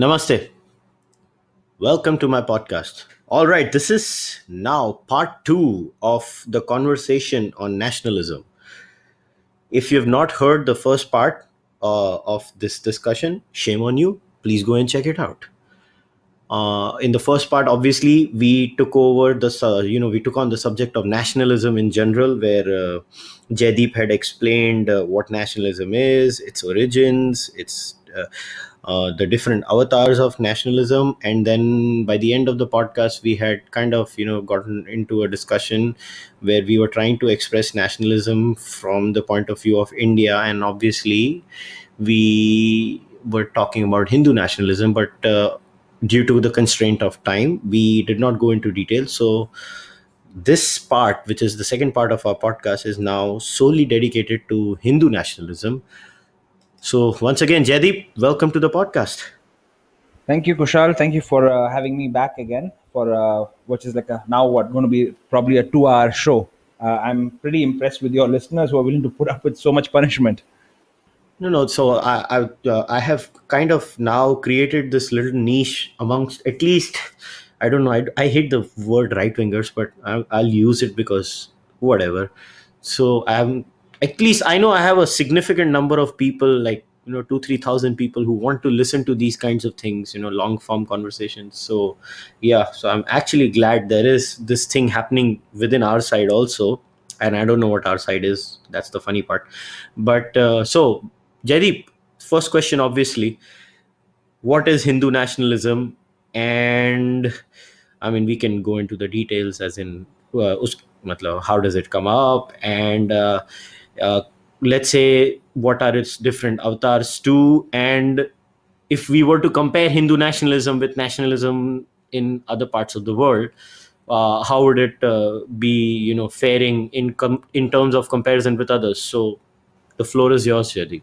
Namaste. Welcome to my podcast. All right, this is now part two of the conversation on nationalism. If you've not heard the first part of this discussion, shame on you. Please go and check it out. In the first part, obviously, we took over we took on the subject of nationalism in general, where Jaideep had explained what nationalism is, its origins, the different avatars of nationalism. And then by the end of the podcast, we had kind of gotten into a discussion where we were trying to express nationalism from the point of view of India. And obviously we were talking about Hindu nationalism, but due to the constraint of time, we did not go into detail. So this part, which is the second part of our podcast, is now solely dedicated to Hindu nationalism. So once again, Jaideep, welcome to the podcast. Thank you, Kushal. Thank you for having me back again for which is like now what going to be probably a 2-hour show. I'm pretty impressed with your listeners who are willing to put up with so much punishment. No. So I have kind of now created this little niche amongst, at least, I don't know. I hate the word right wingers, but I'll use it because whatever. So I'm, at least I know I have a significant number of people, like 2-3 thousand people who want to listen to these kinds of things, long form conversations. So yeah, so I'm actually glad there is this thing happening within our side also. And I don't know what our side is. That's the funny part. But so Jaideep, first question, obviously, what is Hindu nationalism? And I mean, we can go into the details, as in, how does it come up? And uh, let's say, what are its different avatars too? And if we were to compare Hindu nationalism with nationalism in other parts of the world, how would it be, faring in terms of comparison with others? So the floor is yours, Jaideep.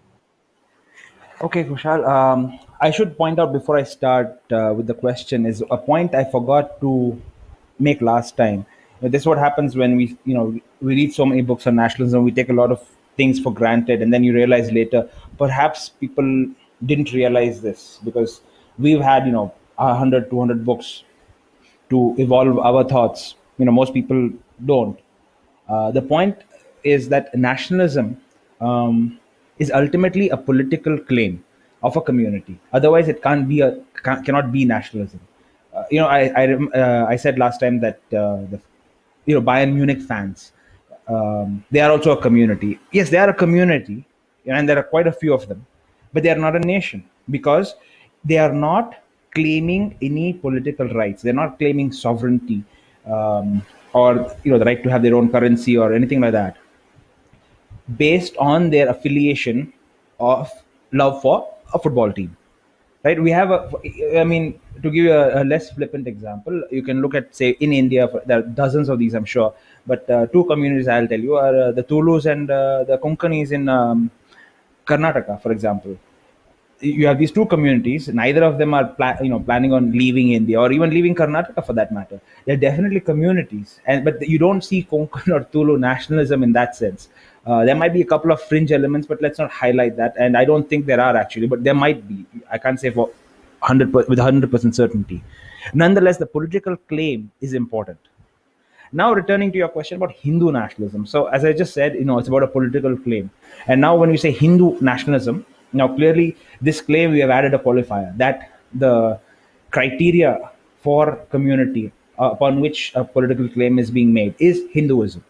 Okay, Kushal. I should point out before I start with the question is a point I forgot to make last time. This is what happens when we read so many books on nationalism. We take a lot of things for granted, and then you realize later perhaps people didn't realize this because we've had 100, 200 books to evolve our thoughts. Most people don't. The point is that nationalism is ultimately a political claim of a community. Otherwise, it cannot be nationalism. I said last time that the Bayern Munich fans, they are also a community. Yes, they are a community, and there are quite a few of them, but they are not a nation because they are not claiming any political rights. They're not claiming sovereignty, or the right to have their own currency or anything like that, based on their affiliation of love for a football team. Right? We have I mean, to give you a less flippant example, you can look at, say, in India. There are dozens of these, I'm sure, but two communities I'll tell you are the Tulus and the Konkanis in Karnataka, for example. You have these two communities. Neither of them are planning on leaving India or even leaving Karnataka, for that matter. They're definitely communities, and but you don't see Konkan or Tulu nationalism in that sense. There might be a couple of fringe elements, but let's not highlight that. And I don't think there are actually, but there might be. I can't say for 100% certainty. Nonetheless, the political claim is important. Now, returning to your question about Hindu nationalism. So, as I just said, it's about a political claim. And now, when we say Hindu nationalism, now clearly this claim we have added a qualifier that the criteria for community upon which a political claim is being made is Hinduism.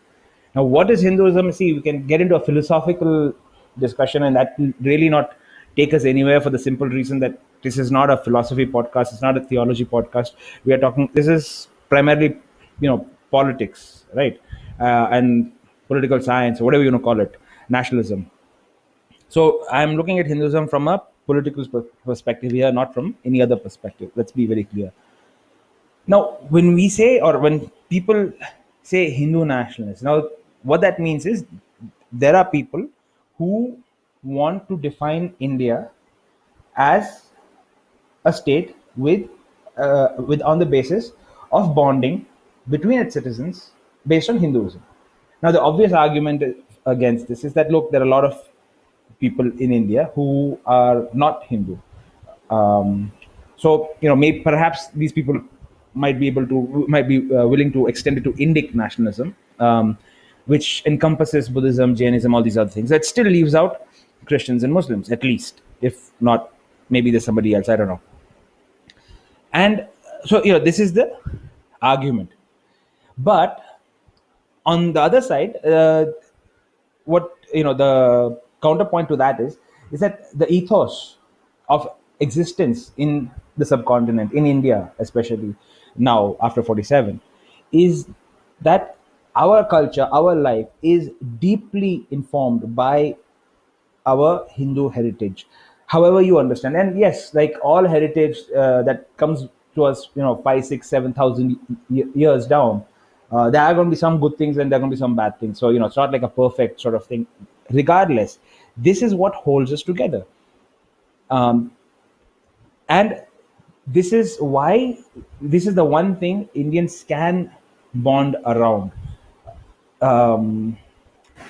Now, what is Hinduism? See, we can get into a philosophical discussion, and that will really not take us anywhere for the simple reason that this is not a philosophy podcast. It's not a theology podcast. We are talking. This is primarily, politics, right? And political science, or whatever you want to call it, nationalism. So I'm looking at Hinduism from a political perspective here, not from any other perspective. Let's be very clear. Now, when we say, or when people say Hindu nationalists, now what that means is there are people who want to define India as a state with on the basis of bonding between its citizens based on Hinduism. Now, the obvious argument against this is that, look, there are a lot of people in India who are not Hindu. Um, So maybe perhaps these people might be willing to extend it to Indic nationalism, which encompasses Buddhism, Jainism, all these other things. That still leaves out Christians and Muslims, at least. If not, maybe there's somebody else. I don't know. And so this is the argument. But on the other side, what the counterpoint to that is that the ethos of existence in the subcontinent, in India especially now after 47, is that our culture, our life is deeply informed by our Hindu heritage, however you understand. And yes, like all heritage that comes to us, 5, 6, 7,000 years down, there are going to be some good things and there are going to be some bad things. So it's not like a perfect sort of thing. Regardless, this is what holds us together, and this is why this is the one thing Indians can bond around. Um,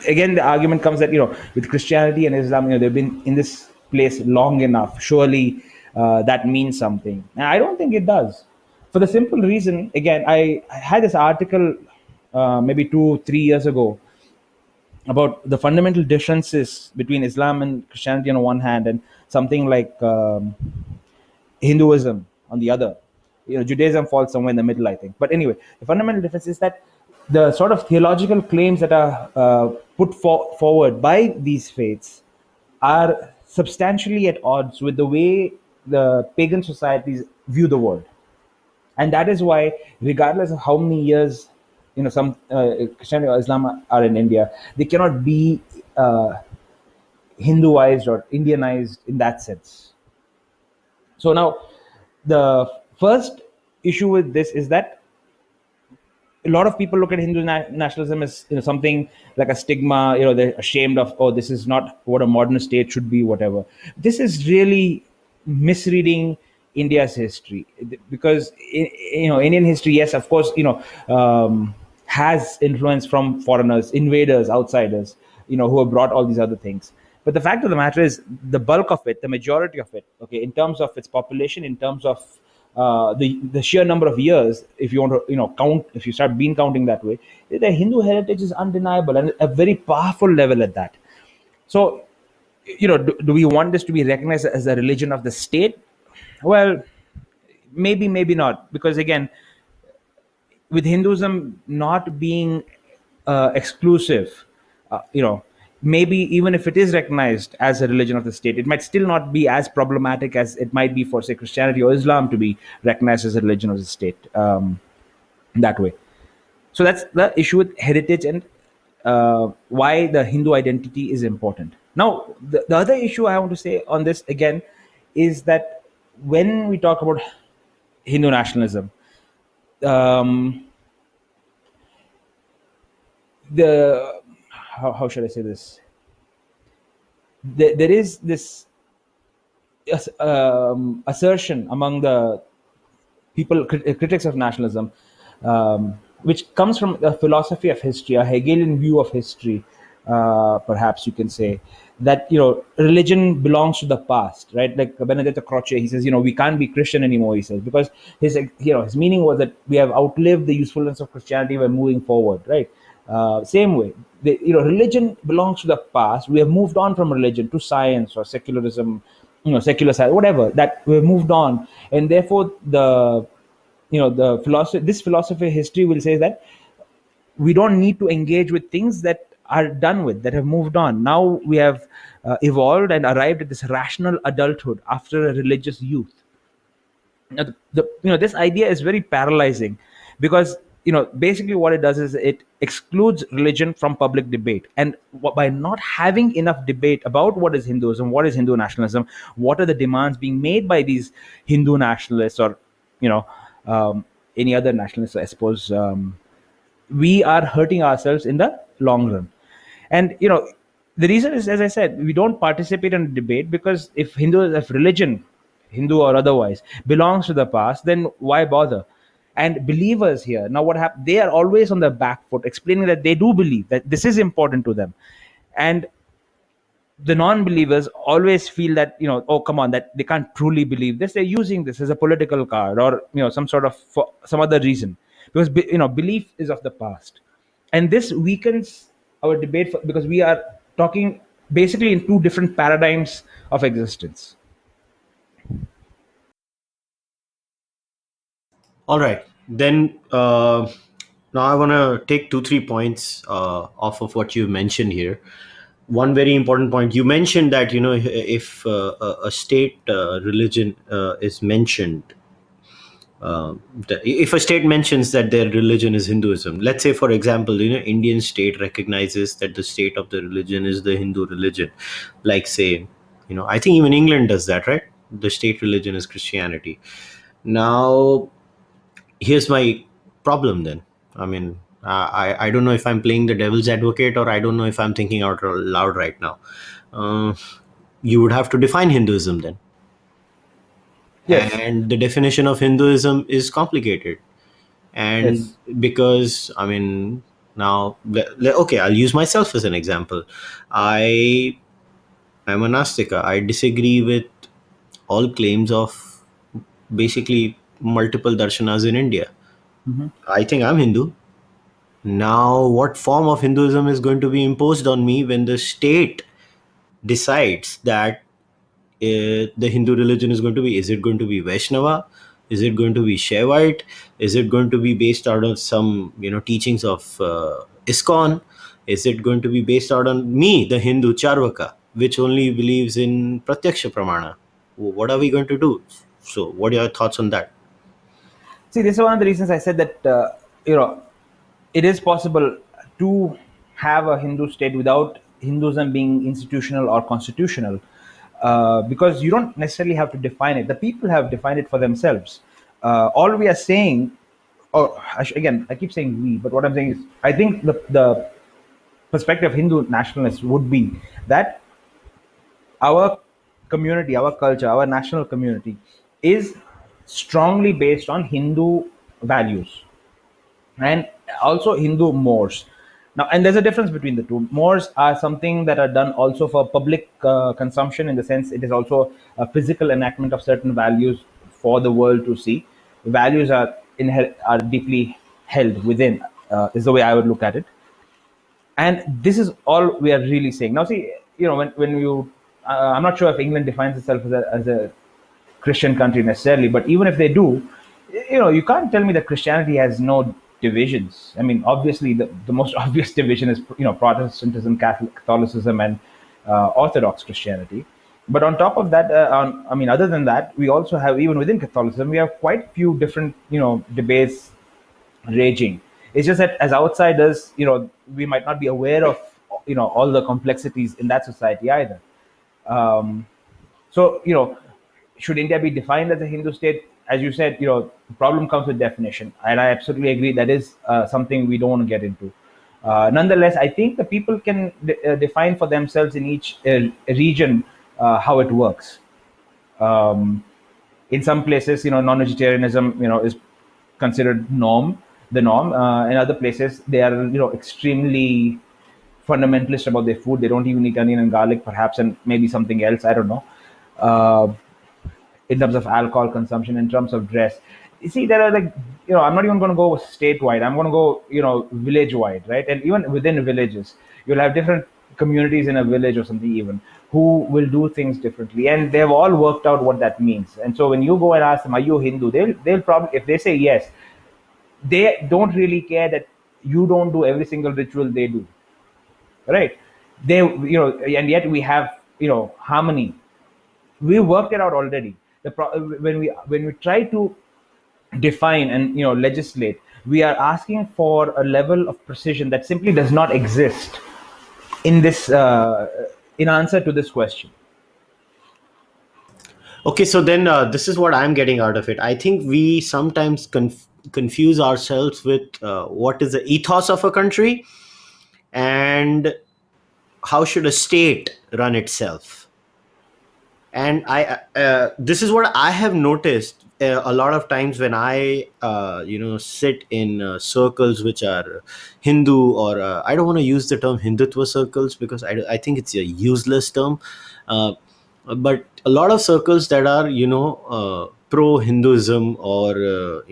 Again, the argument comes that with Christianity and Islam, they've been in this place long enough. Surely that means something. And I don't think it does, for the simple reason. Again, I had this article maybe 2 3 years ago about the fundamental differences between Islam and Christianity on one hand, and something like Hinduism on the other. Judaism falls somewhere in the middle, I think. But anyway, the fundamental difference is that the sort of theological claims that are forward by these faiths are substantially at odds with the way the pagan societies view the world. And that is why, regardless of how many years some Christianity or Islam are in India, they cannot be Hinduized or Indianized in that sense. So now, the first issue with this is that a lot of people look at Hindu nationalism as something like a stigma. They're ashamed of, oh, this is not what a modern state should be, whatever. This is really misreading India's history, because Indian history, yes, of course, has influence from foreigners, invaders, outsiders, who have brought all these other things. But the fact of the matter is, the bulk of it, the majority of it, okay, in terms of its population, in terms of the sheer number of years, if you want to count, if you start bean counting that way, the Hindu heritage is undeniable, and a very powerful level at that. So do we want this to be recognized as a religion of the state? Well, maybe not, because again, with Hinduism not being exclusive, maybe even if it is recognized as a religion of the state, it might still not be as problematic as it might be for, say, Christianity or Islam to be recognized as a religion of the state, that way. So that's the issue with heritage, and why the Hindu identity is important. Now, the other issue I want to say on this again is that when we talk about Hindu nationalism, um, the how should I say this? There is this assertion among the people, critics of nationalism, which comes from a philosophy of history, a Hegelian view of history, perhaps you can say, that religion belongs to the past, right? Like Benedetto Croce, he says, we can't be Christian anymore. He says, because his meaning was that we have outlived the usefulness of Christianity, we're moving forward, right? Same way, religion belongs to the past. We have moved on from religion to science or secularism, secular science, whatever. That we've moved on, and therefore the philosophy, this philosophy of history will say that we don't need to engage with things that are done with, that have moved on. Now we have evolved and arrived at this rational adulthood after a religious youth. Now, this idea is very paralyzing, because basically what it does is it excludes religion from public debate, and by not having enough debate about what is Hinduism, what is Hindu nationalism, what are the demands being made by these Hindu nationalists, or you know any other nationalists, I suppose, we are hurting ourselves in the long run. And the reason is, as I said, we don't participate in debate, because if religion, Hindu or otherwise, belongs to the past, then why bother? And believers here, now what happened, they are always on the back foot, explaining that they do believe that this is important to them. And the non-believers always feel that, oh come on, that they can't truly believe this, they're using this as a political card, or some sort of, for some other reason, because belief is of the past. And this weakens our debate, because we are talking basically in two different paradigms of existence. All right. Then now I want to take 2 3 points off of what you mentioned here. One very important point you mentioned, that if a state religion is mentioned, if a state mentions that their religion is Hinduism, let's say for example, Indian state recognizes that the state of the religion is the Hindu religion, like say, I think even England does that, right? The state religion is Christianity. Now here's my problem then. I mean, I don't know if I'm playing the devil's advocate, or I don't know if I'm thinking out loud right now. uh, you would have to define Hinduism then, Yes. and the definition of Hinduism is complicated. And Yes. because I mean, now okay, I'll use myself as an example. I am a Nastika. I disagree with all claims of basically multiple darshanas in India. Hmm. I think I'm Hindu. Now, what form of Hinduism is going to be imposed on me when the state decides that the Hindu religion is going to be? Is it going to be Vaishnava? Is it going to be Shaivite? Is it going to be based out of some teachings of ISKCON? Is it going to be based out on me, the Hindu Cārvāka, which only believes in Pratyaksha Pramana? What are we going to do? So, what are your thoughts on that? See, this is one of the reasons I said that, it is possible to have a Hindu state without Hinduism being institutional or constitutional, because you don't necessarily have to define it. The people have defined it for themselves. All we are saying, or again, I keep saying we, but what I'm saying is, I think the perspective of Hindu nationalists would be that our community, our culture, our national community is strongly based on Hindu values, and also Hindu mores. Now, and there's a difference between the two. Mores are something that are done also for public consumption, in the sense it is also a physical enactment of certain values for the world to see. Values are are deeply held within, is the way I would look at it. And this is all we are really saying. Now, see, when you, I'm not sure if England defines itself as a Christian country necessarily, but even if they do, you can't tell me that Christianity has no divisions. I mean, obviously, the most obvious division is, Protestantism, Catholicism, and Orthodox Christianity. But on top of that, I mean, other than that, we also have, even within Catholicism, we have quite few different, debates raging. It's just that as outsiders, we might not be aware of, all the complexities in that society either. Um, so, should India be defined as a Hindu state? As you said, the problem comes with definition, and I absolutely agree that is something we don't want to get into. Nonetheless, I think the people can define for themselves in each region how it works. Um, in some places, non-vegetarianism, is considered the norm. In other places, they are, extremely fundamentalist about their food. They don't even eat onion and garlic, perhaps, and maybe something else. I don't know. Uh, in terms of alcohol consumption, in terms of dress. You see, there are, like, I'm not even going to go statewide. I'm going to go, village wide, right? And even within villages, you'll have different communities in a village or something even, who will do things differently, and they've all worked out what that means. And so when you go and ask them, "Are you Hindu?" They'll probably, if they say yes, they don't really care that you don't do every single ritual they do, right? They, and yet we have, harmony. We worked it out already. When we try to define and, legislate, we are asking for a level of precision that simply does not exist in this, in answer to this question. Okay, so then this is what I'm getting out of it. I think we sometimes confuse ourselves with what is the ethos of a country, and how should a state run itself. And this is what I have noticed a lot of times when I sit in circles which are Hindu, or I don't want to use the term Hindutva circles because I think it's a useless term. Uh, but a lot of circles that are pro Hinduism, or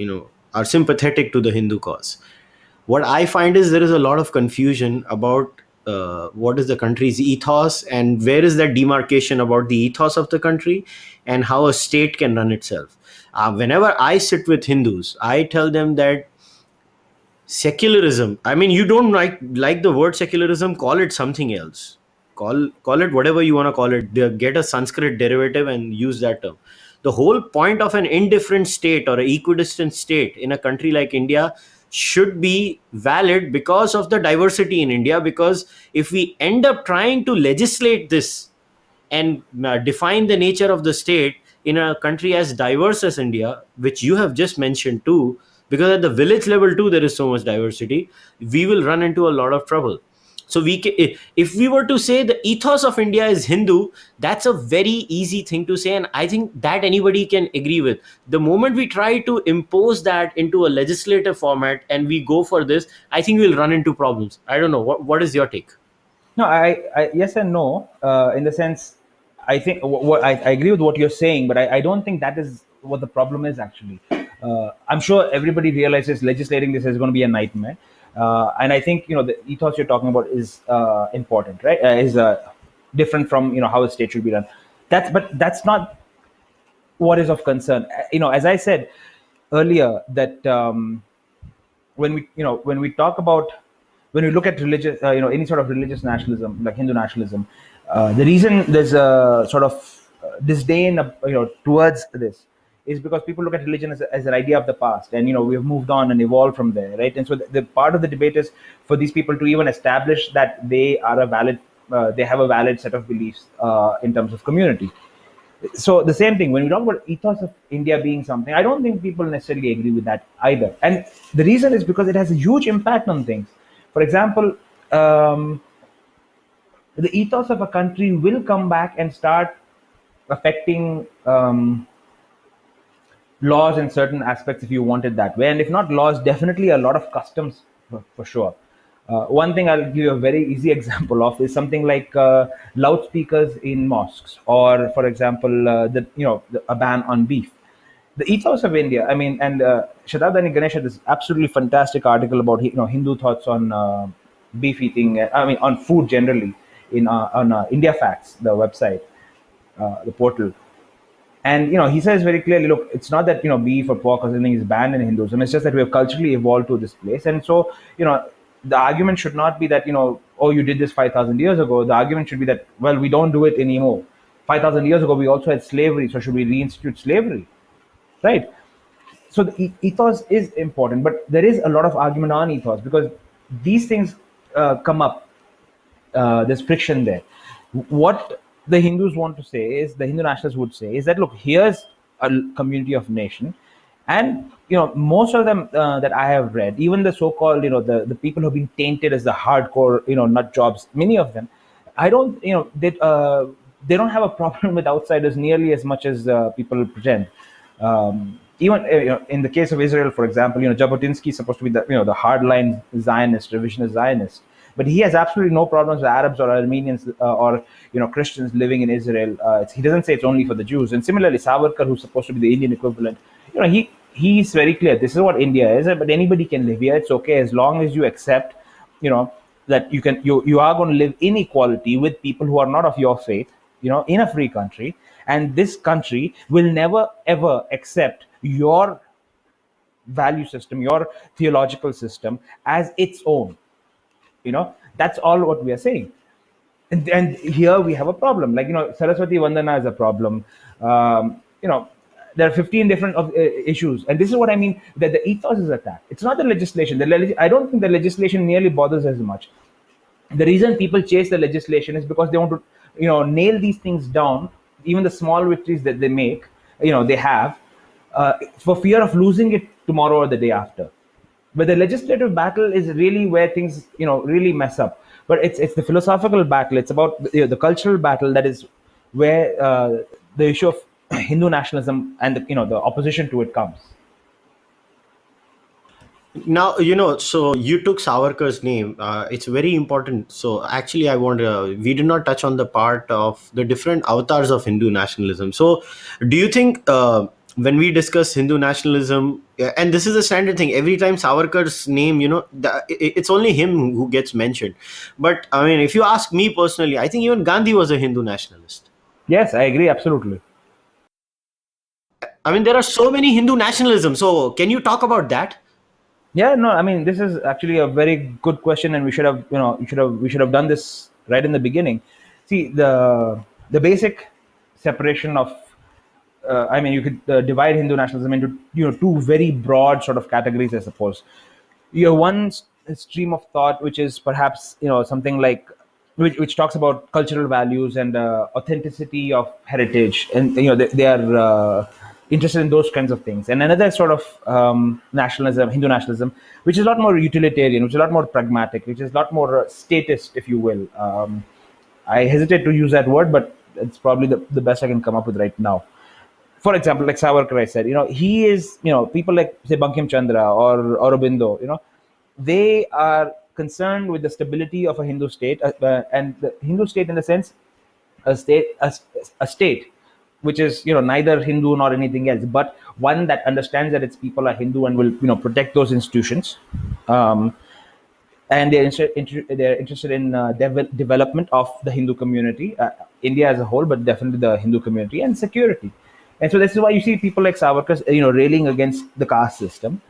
are sympathetic to the Hindu cause, what I find is there is a lot of confusion about what is the country's ethos, and where is that demarcation about the ethos of the country, and how a state can run itself. Whenever I sit with Hindus, I tell them that secularism, I mean, you don't like the word secularism, call it something else. Call it whatever you want to call it. Get a Sanskrit derivative and use that term. The whole point of an indifferent state or an equidistant state in a country like India should be valid because of the diversity in India. Because if we end up trying to legislate this and define the nature of the state in a country as diverse as India, which you have just mentioned too, because at the village level too there is so much diversity, we will run into a lot of trouble. So if we were to say the ethos of India is Hindu, that's a very easy thing to say, and I think that anybody can agree with. The moment we try to impose that into a legislative format and we go for this, I think we'll run into problems. I don't know, what is your take? No, I yes and no. In the sense, I think I agree with what you're saying, but I don't think that is what the problem is actually. I'm sure everybody realizes legislating this is going to be a nightmare, and I think the ethos you're talking about is important, right? Is different from how a state should be run. That's not what is of concern. As I said earlier, that when we talk about, when we look at religious, any sort of religious nationalism like Hindu nationalism, the reason there's a sort of disdain towards this is because people look at religion as an idea of the past, and we have moved on and evolved from there, right? And so the part of the debate is for these people to even establish that they are a valid they have a valid set of beliefs in terms of community. So the same thing when we talk about ethos of India being something, I don't think people necessarily agree with that either. And the reason is because it has a huge impact on things. For example, um, the ethos of a country will come back and start affecting laws in certain aspects if you want it that way, and if not laws, definitely a lot of customs for sure. One thing I'll give you a very easy example of is something like loudspeakers in mosques, or for example, a ban on beef. The ethos of India, I mean, and Shadabdani Ganesh had this absolutely fantastic article about Hindu thoughts on beef eating. I mean, on food generally in on India Facts, the website, the portal. And he says very clearly, look, it's not that beef or pork or something is banned in Hinduism. It's just that we have culturally evolved to this place, and so the argument should not be that oh, you did this 5,000 years ago. The argument should be that, well, we don't do it anymore. 5,000 years ago, we also had slavery, so should we reinstitute slavery, right? So the ethos is important, but there is a lot of argument on ethos because these things come up. There's friction there. What the Hindus want to say is, the Hindu nationalists would say, is that look, here's a community of nation, and most of them that I have read, even the so-called the people who have been tainted as the hardcore nut jobs, many of them, I don't they don't have a problem with outsiders nearly as much as people pretend. Even in the case of Israel, for example, Jabotinsky is supposed to be the hardline Zionist, revisionist Zionist, but he has absolutely no problems with Arabs or Armenians or Christians living in Israel. He doesn't say it's only for the Jews. And similarly, Savarkar, who's supposed to be the Indian equivalent, he's very clear. This is what India is, but anybody can live here. It's okay as long as you accept, that you are going to live in equality with people who are not of your faith, in a free country, and this country will never ever accept your value system, your theological system as its own. That's all what we are saying. And here we have a problem, like Saraswati Vandana is a problem. There are 15 different issues, and this is what I mean, that the ethos is attacked. It's not the legislation. I don't think the legislation nearly bothers as much. The reason people chase the legislation is because they want to nail these things down, even the small victories that they make, they have, for fear of losing it tomorrow or the day after. But the legislative battle is really where things really mess up. But it's the philosophical battle. It's about the cultural battle, that is where the issue of Hindu nationalism and the opposition to it comes. Now, so you took Savarkar's name. It's very important. So actually, we did not touch on the part of the different avatars of Hindu nationalism. So do you think when we discuss Hindu nationalism, and this is a standard thing, every time Savarkar's name, it's only him who gets mentioned. But I mean, if you ask me personally, I think even Gandhi was a Hindu nationalist. Yes, I agree absolutely. I mean, there are so many Hindu nationalism. So can you talk about that? Yeah, no, I mean this is actually a very good question, and we should have, we should have done this right in the beginning. See, the basic separation of, I mean, you could divide Hindu nationalism into two very broad sort of categories, I suppose. You have one stream of thought which is perhaps something like, which talks about cultural values and authenticity of heritage, and they are interested in those kinds of things. And another sort of nationalism, Hindu nationalism, which is a lot more utilitarian, which is a lot more pragmatic, which is a lot more statist, if you will. I hesitate to use that word, but it's probably the best I can come up with right now. For example, like Savarkar, I said, he is, people like say Bankim Chandra or Aurobindo, they are concerned with the stability of a Hindu state, and the Hindu state in the sense, a state which is neither Hindu nor anything else, but one that understands that its people are Hindu and will protect those institutions. Um, and they're interested in development of the Hindu community, India as a whole, but definitely the Hindu community and security. And so this is why you see people like Savarkar, railing against the caste system,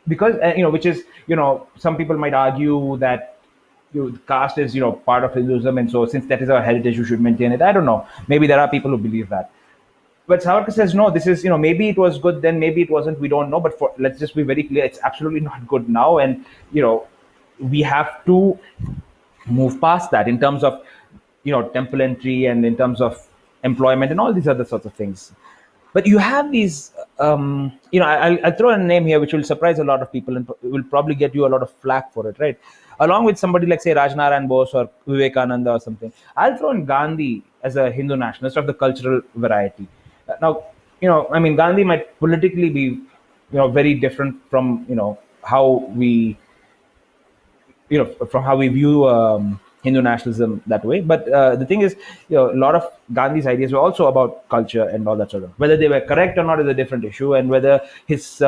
because which is, some people might argue that caste is part of Hinduism, and so since that is our heritage, we should maintain it. I don't know. Maybe there are people who believe that. But Savarkar says no. This is, maybe it was good then, maybe it wasn't. We don't know. But let's just be very clear: it's absolutely not good now, and we have to move past that in terms of temple entry and in terms of employment and all these other sorts of things. But you have these, I'll throw a name here which will surprise a lot of people and will probably get you a lot of flack for it, right? Along with somebody like, say, Rajnarayan Bose or Vivekananda or something, I'll throw in Gandhi as a Hindu nationalist of the cultural variety. Now, I mean, Gandhi might politically be, very different from, how we from how we view Hindu nationalism that way. But the thing is, a lot of Gandhi's ideas were also about culture and all that sort of. Whether they were correct or not is a different issue, and whether his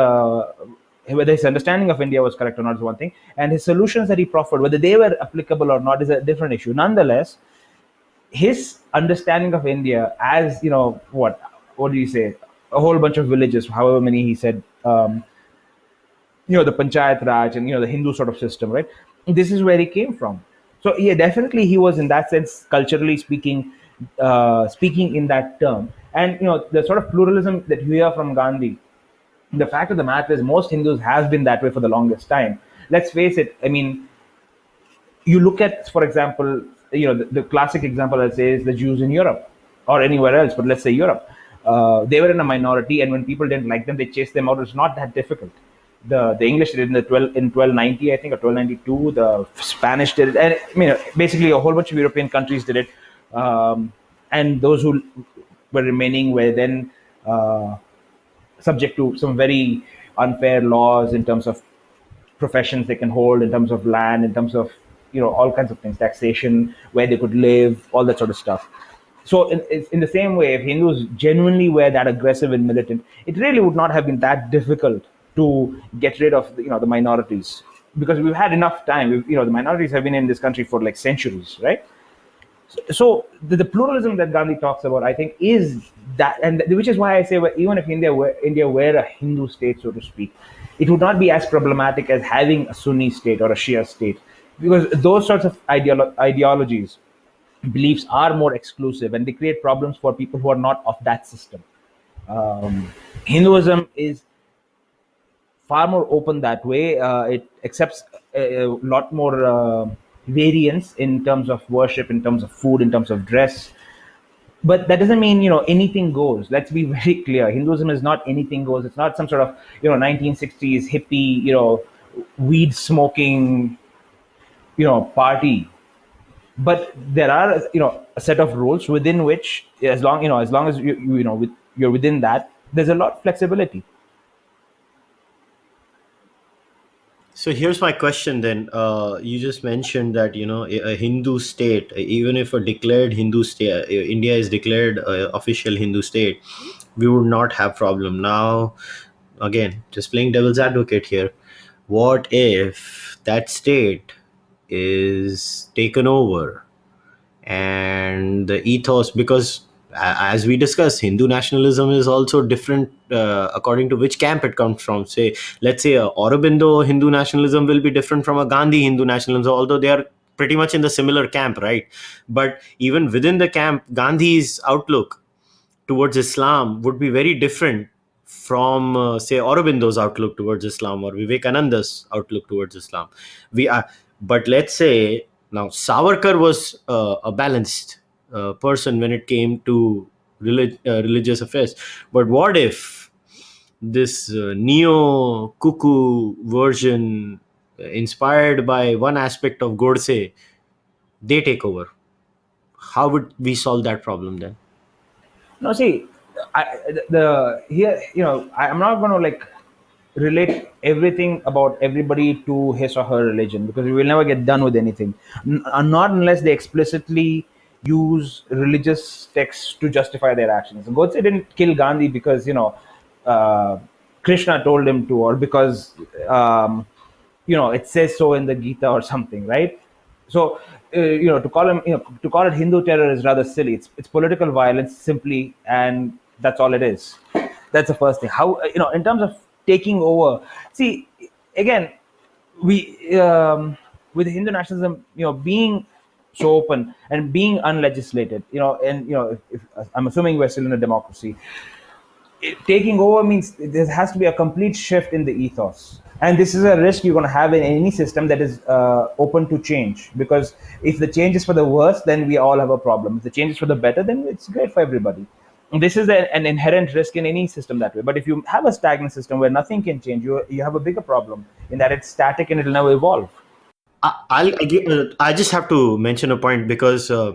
understanding of India was correct or not is one thing, and his solutions that he proffered, whether they were applicable or not, is a different issue. Nonetheless, his understanding of India as what do you say, a whole bunch of villages, however many he said. The panchayat raj and the Hindu sort of system, right? This is where he came from. So yeah, definitely he was in that sense, culturally speaking, speaking in that term. And the sort of pluralism that you hear from Gandhi, the fact of the matter is most Hindus have been that way for the longest time. Let's face it. I mean, you look at, for example, the classic example I'll say is the Jews in Europe or anywhere else, but let's say Europe. They were in a minority, and when people didn't like them, they chased them out. It's not that difficult. The English did it in 1290, I think, or 1292. The Spanish did it, and I mean, basically a whole bunch of European countries did it. And those who were remaining were then subject to some very unfair laws in terms of professions they can hold, in terms of land, in terms of all kinds of things, taxation, where they could live, all that sort of stuff. So in the same way, if Hindus genuinely were that aggressive and militant, it really would not have been that difficult to get rid of the minorities, because we've had enough time. The minorities have been in this country for like centuries, right? So the pluralism that Gandhi talks about, I think, is that, and which is why I say, even if India were a Hindu state, so to speak, it would not be as problematic as having a Sunni state or a Shia state, because those sorts of ideologies, beliefs are more exclusive, and they create problems for people who are not of that system. Hinduism is far more open that way. It accepts a lot more variance in terms of worship, in terms of food, in terms of dress. But that doesn't mean anything goes. Let's be very clear. Hinduism is not anything goes. It's not some sort of 1960s hippie weed smoking party. But there are, a set of rules within which, as long as you're within that, there's a lot of flexibility. So here's my question then. You just mentioned that a Hindu state, even if a declared Hindu state, India is declared official Hindu state, we would not have problem. Now, again, just playing devil's advocate here. What if that state is taken over and the ethos, because as we discussed, Hindu nationalism is also different according to which camp it comes from. Say, let's say a Aurobindo Hindu nationalism will be different from a Gandhi Hindu nationalism, although they are pretty much in the similar camp, right? But even within the camp, Gandhi's outlook towards Islam would be very different from, say, Aurobindo's outlook towards Islam or Vivekananda's outlook towards Islam. We are, but let's say now Savarkar was a balanced person when it came to religious affairs. But what if this neo cuckoo version, inspired by one aspect of Godse, they take over? How would we solve that problem then? No, see, the here, I'm not going to like relate everything about everybody to his or her religion, because we will never get done with anything, not unless they explicitly use religious texts to justify their actions. Godse didn't kill Gandhi because uh, Krishna told him to, or because it says so in the Gita or something, right? So to call it Hindu terror is rather silly. It's political violence simply, and that's all it is. That's the first thing. How, in terms of taking over, see, again, we with Hindu nationalism, being so open and being unlegislated, and if I'm assuming we're still in a democracy, taking over means there has to be a complete shift in the ethos, and this is a risk you're going to have in any system that is open to change, because if the change is for the worse, then we all have a problem. If the change is for the better, then it's great for everybody. And this is an inherent risk in any system that way. But if you have a stagnant system where nothing can change, you have a bigger problem in that it's static and it'll never evolve. I just have to mention a point because uh,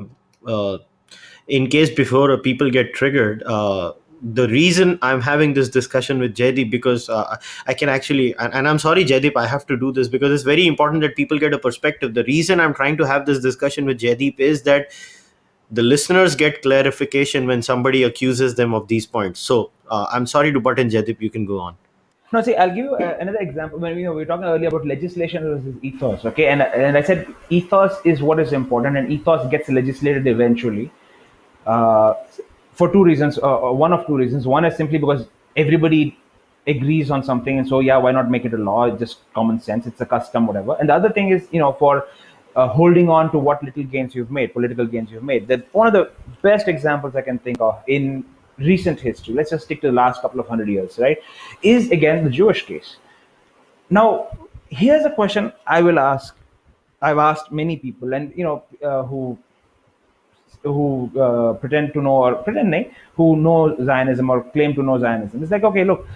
in case before people get triggered, the reason I'm having this discussion with Jaideep, because I can actually, and I'm sorry, Jaideep, I have to do this because it's very important that people get a perspective. The reason I'm trying to have this discussion with Jaideep is that the listeners get clarification when somebody accuses them of these points. So I'm sorry to butt in, Jaideep. You can go on. No, see, I'll give you another example. When we were talking earlier about legislation versus ethos, okay, and I said ethos is what is important, and ethos gets legislated eventually, uh, for two reasons. One of two reasons. One is simply because everybody agrees on something, and so yeah, why not make it a law? It's just common sense. It's a custom, whatever. And the other thing is, for holding on to what little gains you've made, political gains you've made. That one of the best examples I can think of in recent history. Let's just stick to the last couple of hundred years, right? Is again the Jewish case. Now, here's a question I will ask. I've asked many people, and who pretend to know, or pretending who know Zionism or claim to know Zionism. It's like, okay, look,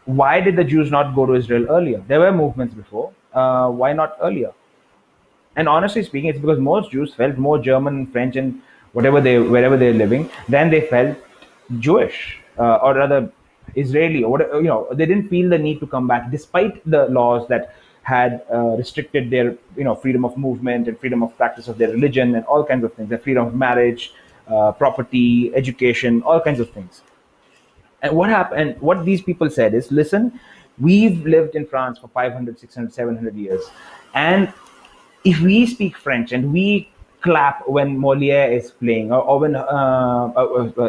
why did the Jews not go to Israel earlier? There were movements before. Why not earlier? And honestly speaking, it's because most Jews felt more German, French, and wherever they're living than they felt Jewish, or rather Israeli, or whatever. They didn't feel the need to come back, despite the laws that had restricted their freedom of movement and freedom of practice of their religion and all kinds of things, their freedom of marriage, property, education, all kinds of things. And what happened, and what these people said is, listen, we've lived in France for 500, 600, 700 years, and if we speak French and we clap when Moliere is playing, or when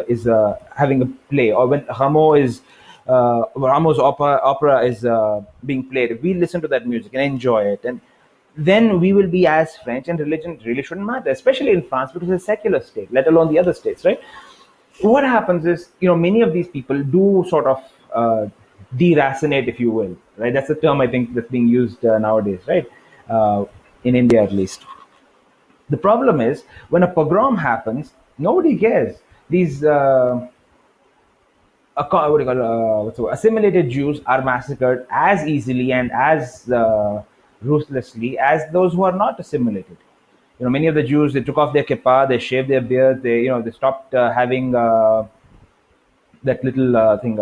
is having a play, or when Rameau's opera is being played, if we listen to that music and enjoy it, and then we will be as French, and religion really shouldn't matter, especially in France, because it's a secular state, let alone the other states, right? What happens is, many of these people do sort of deracinate, if you will, right? That's the term I think that's being used nowadays, right? uh, in India at least. The problem is, when a pogrom happens, nobody cares. These what do you call, what's the word? Assimilated Jews are massacred as easily and as ruthlessly as those who are not assimilated. Many of the Jews, they took off their kippah, they shaved their beards, they stopped having that little thing,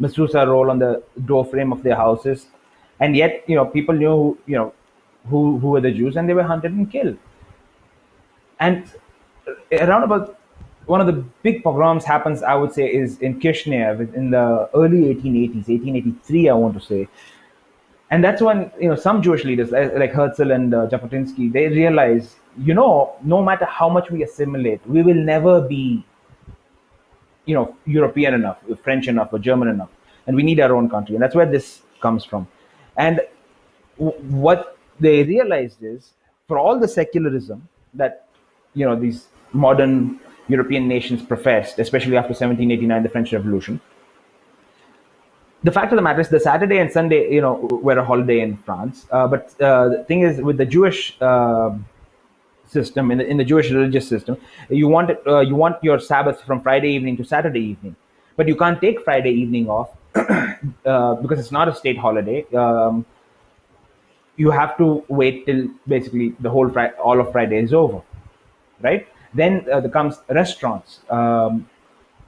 masusa roll on the door frame of their houses, and yet people knew who were the Jews, and they were hunted and killed. And around about one of the big pogroms happens, I would say, is in Kishinev in the early 1880s, 1883, I want to say. And that's when some Jewish leaders like Herzl and Jabotinsky, they realize, no matter how much we assimilate, we will never be European enough, French enough, or German enough, and we need our own country. And that's where this comes from. And what they realized is, for all the secularism that these modern European nations professed, especially after 1789, the French Revolution, the fact of the matter is the Saturday and Sunday, were a holiday in France. But the thing is, with the Jewish system, in the Jewish religious system, you want your Sabbath from Friday evening to Saturday evening, but you can't take Friday evening off because it's not a state holiday. You have to wait till basically the all of Friday is over, right? Then there comes restaurants.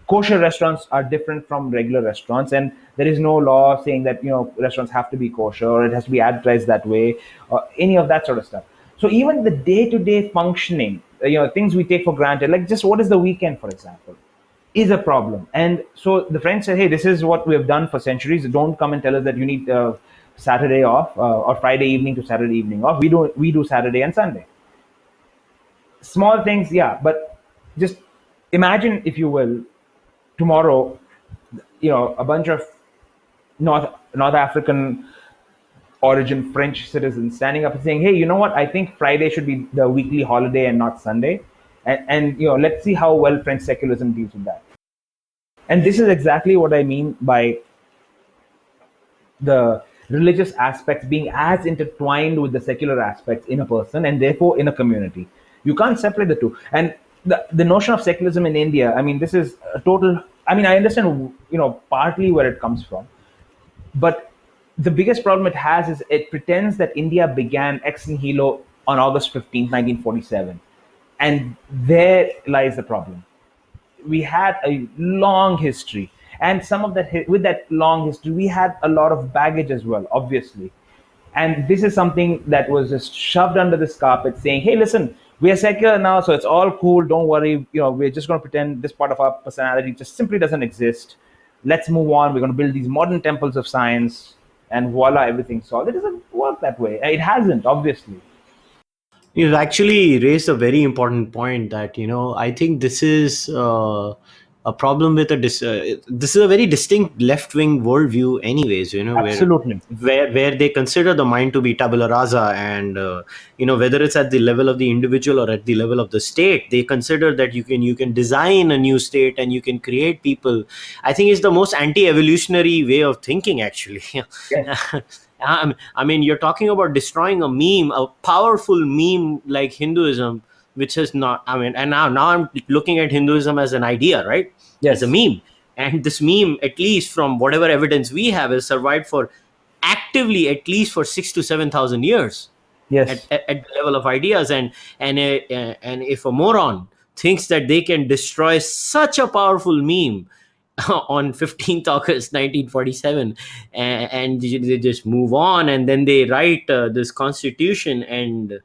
Kosher restaurants are different from regular restaurants, and there is no law saying that restaurants have to be kosher or it has to be advertised that way or any of that sort of stuff. So even the day-to-day functioning, things we take for granted, like just what is the weekend, for example, is a problem. And so the French said, hey, this is what we have done for centuries. Don't come and tell us that you need Saturday off or Friday evening to Saturday evening off. We do Saturday and Sunday. Small things, yeah, but just imagine, if you will, tomorrow, a bunch of North African origin French citizens standing up and saying, hey, you know what, I think Friday should be the weekly holiday and not Sunday. And let's see how well French secularism deals with that. And this is exactly what I mean by the religious aspects being as intertwined with the secular aspects in a person and therefore in a community. You can't separate the two. And the notion of secularism in India, I mean, this is a total, I mean, I understand, partly where it comes from, but the biggest problem it has is it pretends that India began ex nihilo on August 15th, 1947. And there lies the problem. We had a long history, and some of that, with that long history, we had a lot of baggage as well, obviously. And this is something that was just shoved under this carpet, saying, hey, listen, we are secular now, so it's all cool, don't worry, we're just going to pretend this part of our personality just simply doesn't exist. Let's move on. We're going to build these modern temples of science, and voila, everything's solved. It doesn't work that way. It hasn't, obviously. You actually raised a very important point that I think this is a problem with this is a very distinct left wing worldview, anyways. Absolutely. Where they consider the mind to be tabula rasa, and whether it's at the level of the individual or at the level of the state, they consider that you can design a new state and you can create people. I think it's the most anti-evolutionary way of thinking, actually. Yes. I mean, you're talking about destroying a meme, a powerful meme like Hinduism, which is not. I mean, and now I'm looking at Hinduism as an idea, right? As a Yes. meme, and this meme, at least from whatever evidence we have, has survived for actively at least for 6 to 7 thousand years Yes. at the level of ideas. And if a moron thinks that they can destroy such a powerful meme on 15th August 1947, and they just move on, and then they write this constitution, and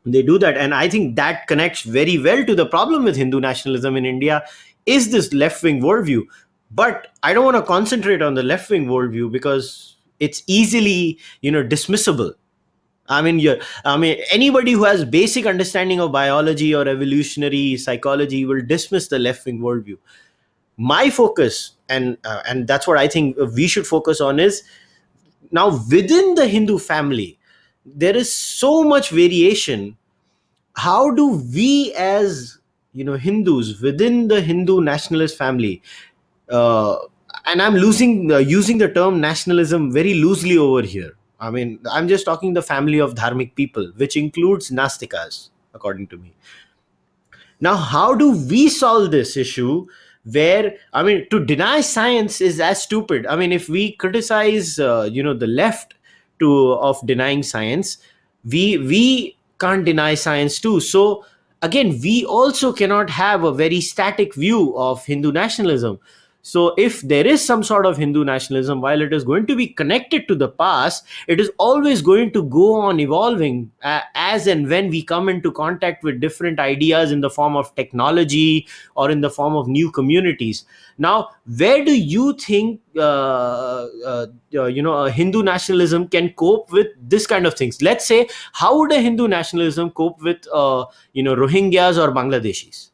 they do that. And I think that connects very well to the problem with Hindu nationalism in India, is this left-wing worldview. But I don't want to concentrate on the left-wing worldview because it's easily dismissible. I mean, anybody who has basic understanding of biology or evolutionary psychology will dismiss the left-wing worldview. My focus, and that's what I think we should focus on, is now within the Hindu family there is so much variation. How do we, as Hindus within the Hindu nationalist family, uh, and I'm using the term nationalism very loosely over here. I mean, I'm just talking the family of dharmic people, which includes nastikas, according to me. Now, how do we solve this issue? Where, I mean, to deny science is as stupid. I mean, if we criticize, the left to of denying science, we can't deny science too. So again, we also cannot have a very static view of Hindu nationalism. So if there is some sort of Hindu nationalism, while it is going to be connected to the past, it is always going to go on evolving, as and when we come into contact with different ideas in the form of technology or in the form of new communities. Now, where do you think a Hindu nationalism can cope with this kind of things? Let's say, how would a Hindu nationalism cope with Rohingyas or Bangladeshis?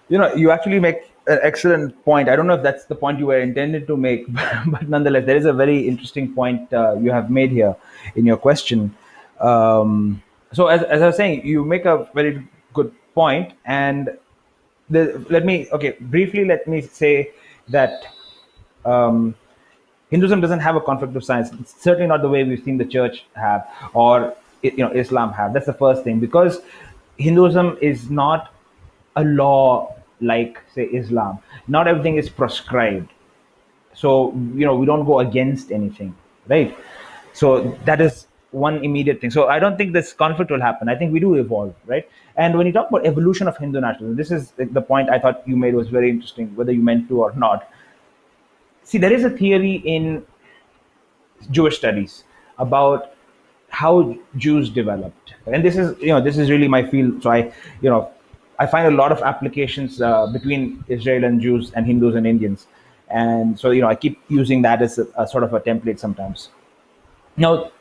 You actually make an excellent point. I don't know if that's the point you were intended to make, but nonetheless, there is a very interesting point you have made here in your question. So, as I was saying, you make a very good point, and let me, okay, briefly, let me say that um, Hinduism doesn't have a conflict of science. It's certainly not the way we've seen the church have, or Islam have. That's the first thing, because Hinduism is not a law like, say, Islam. Not everything is prescribed, so we don't go against anything, right? So that is one immediate thing. So I don't think this conflict will happen. I think we do evolve, right? And when you talk about evolution of Hindu nationalism, this is the point I thought you made was very interesting, whether you meant to or not. See, there is a theory in Jewish studies about how Jews developed, and this is really my field. So I find a lot of applications between Israel and Jews and Hindus and Indians, and so I keep using that as a sort of a template sometimes. Now,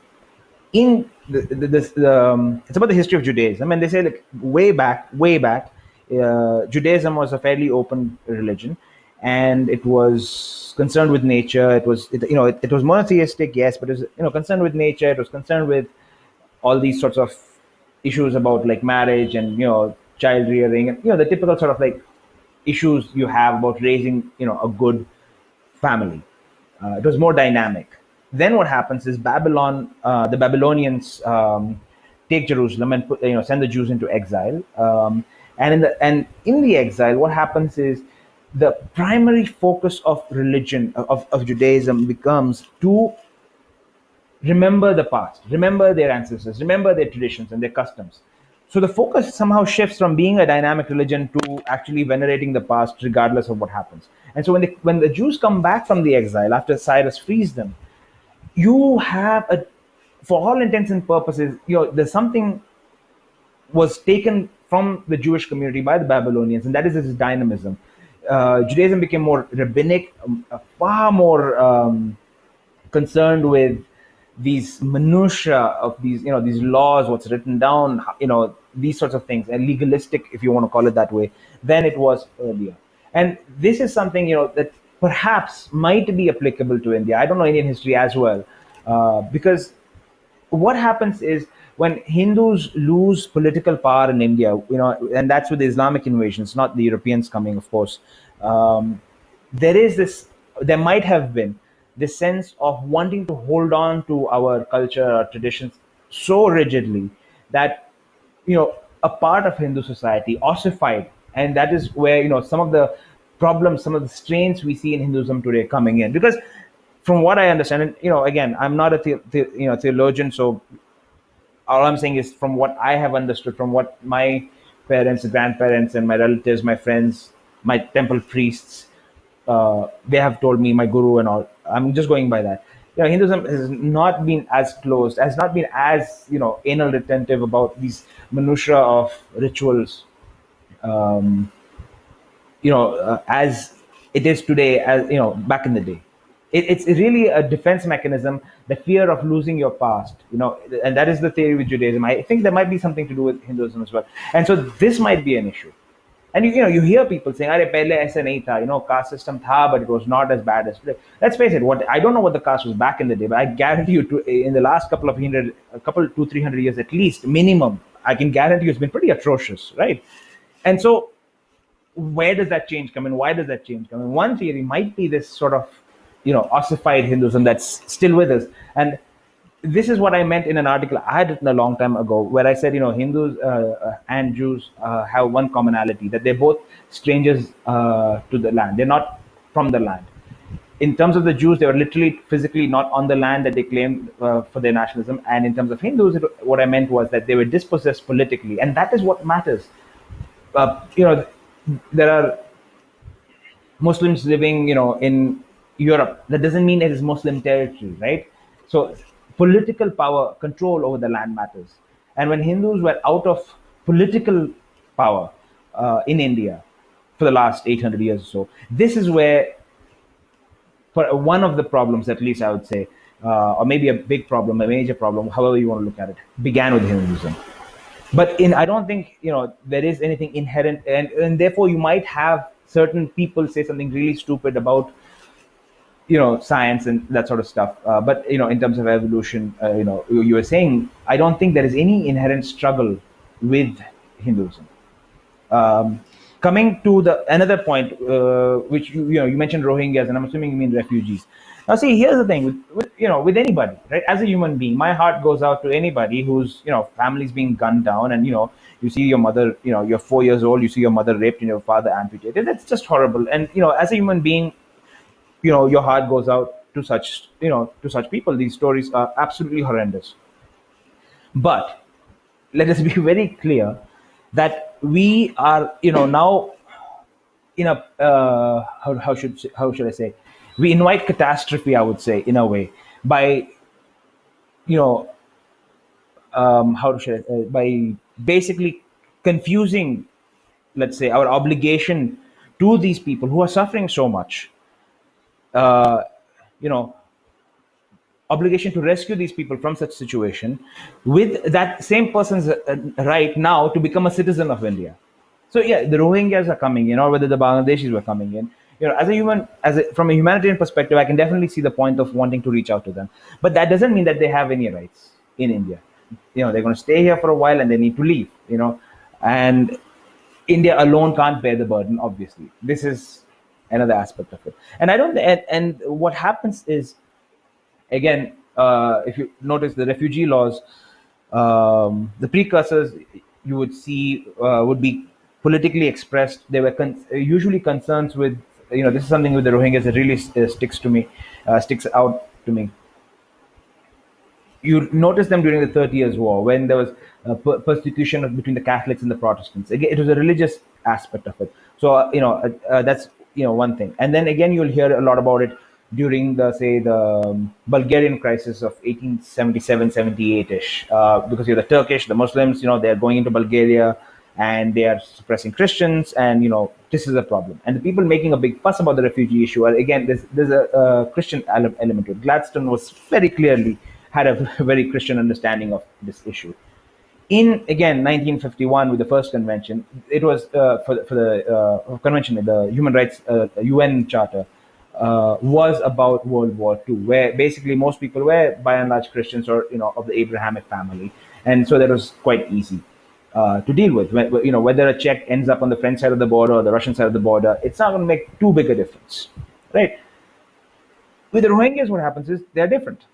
in it's about the history of Judaism, and they say, like, way back, Judaism was a fairly open religion, and it was concerned with nature. It was monotheistic, yes, but it was concerned with nature. It was concerned with all these sorts of issues about, like, marriage and child rearing, and the typical sort of, like, issues you have about raising a good family. It was more dynamic. Then what happens is the Babylonians take Jerusalem and send the Jews into exile. And in the exile, what happens is the primary focus of religion of Judaism becomes to remember the past, remember their ancestors, remember their traditions and their customs. So the focus somehow shifts from being a dynamic religion to actually venerating the past, regardless of what happens. And so when the Jews come back from the exile after Cyrus frees them, you have for all intents and purposes, there's something was taken from the Jewish community by the Babylonians, and that is its dynamism. Judaism became more rabbinic, far more concerned with these minutia of these laws, what's written down, these sorts of things, and legalistic, if you want to call it that way, than it was earlier. And this is something that perhaps might be applicable to India. I don't know Indian history as well, because what happens is when Hindus lose political power in India, and that's with the Islamic invasions, not the Europeans coming, of course. Um, there might have been this sense of wanting to hold on to our culture, our traditions so rigidly that a part of Hindu society ossified, and that is where some of the problems, some of the strains we see in Hinduism today coming in. Because from what I understand, and again, I'm not a theologian, so all I'm saying is from what I have understood, from what my parents, grandparents, and my relatives, my friends, my temple priests, they have told me, my guru and all. I'm just going by that. Hinduism has not been as closed, has not been as anal retentive about these minutiae of rituals, um, as it is today, as back in the day. It's really a defense mechanism, the fear of losing your past, and that is the theory with Judaism. I think there might be something to do with Hinduism as well, and so this might be an issue. And you hear people saying, "Arey, pehle aise nahi tha." Caste system tha, but it was not as bad as today. Let's face it. What I don't know what the caste was back in the day, but I guarantee you, in the last couple 200-300 years at least, minimum, I can guarantee you, it's been pretty atrocious, right? And so, where does that change come in? Why does that change come in? One theory might be this sort of, ossified Hinduism that's still with us. And this is what I meant in an article I had written a long time ago, where I said, Hindus and Jews have one commonality, that they're both strangers to the land. They're not from the land. in terms of the Jews, they were literally physically not on the land that they claimed for their nationalism. And in terms of Hindus, what I meant was that they were dispossessed politically, and that is what matters. You know, there are Muslims living, in Europe. That doesn't mean it is Muslim territory, right? So political power, control over the land matters. And when Hindus were out of political power in India for the last 800 years or so, this is where, for one of the problems, at least I would say, or maybe a big problem, a major problem, however you want to look at it, began with Hinduism. But I don't think there is anything inherent, and therefore you might have certain people say something really stupid about science and that sort of stuff. But in terms of evolution, you were saying, I don't think there is any inherent struggle with Hinduism. Um, Coming to the another point, which you mentioned Rohingyas, and I'm assuming you mean refugees. Now, see, here's the thing with anybody, right? As a human being, my heart goes out to anybody whose family's being gunned down, and you see your mother, you're 4 years old, you see your mother raped and your father amputated. That's just horrible. And as a human being, your heart goes out to such people. These stories are absolutely horrendous. But let us be very clear that we are now in a how should I say, we invite catastrophe, I would say, in a way, by you know how should by basically confusing, let's say, our obligation to these people who are suffering so much, uh, you know obligation to rescue these people from such situation, with that same person's right now to become a citizen of India. So yeah, the Rohingyas are coming in, or whether the Bangladeshis were coming in. As a human, from a humanitarian perspective, I can definitely see the point of wanting to reach out to them. But that doesn't mean that they have any rights in India. They're going to stay here for a while and they need to leave. And India alone can't bear the burden. Obviously, this is another aspect of it. And I don't. And what happens is, again, if you notice the refugee laws, the precursors you would see would be politically expressed. They were usually concerns with, this is something with the Rohingyas that really sticks out to me. You notice them during the 30 Years' War, when there was persecution between the Catholics and the Protestants. Again, it was a religious aspect of it. So that's one thing. And then again, you'll hear a lot about it during the Bulgarian crisis of 1877-78ish, because you're the Turkish, the Muslims, they're going into Bulgaria and they are suppressing Christians, and this is a problem. And the people making a big fuss about the refugee issue are, again, there's a Christian element to it. Gladstone was very clearly had a very Christian understanding of this issue. In, again, 1951, with the first convention, it was for the convention, the Human Rights UN Charter, was about World War II, where basically most people were by and large Christians, or of the Abrahamic family, and so that was quite easy to deal with. Whether a Czech ends up on the French side of the border or the Russian side of the border, it's not going to make too big a difference, right? With the Rohingyas, what happens is they're different.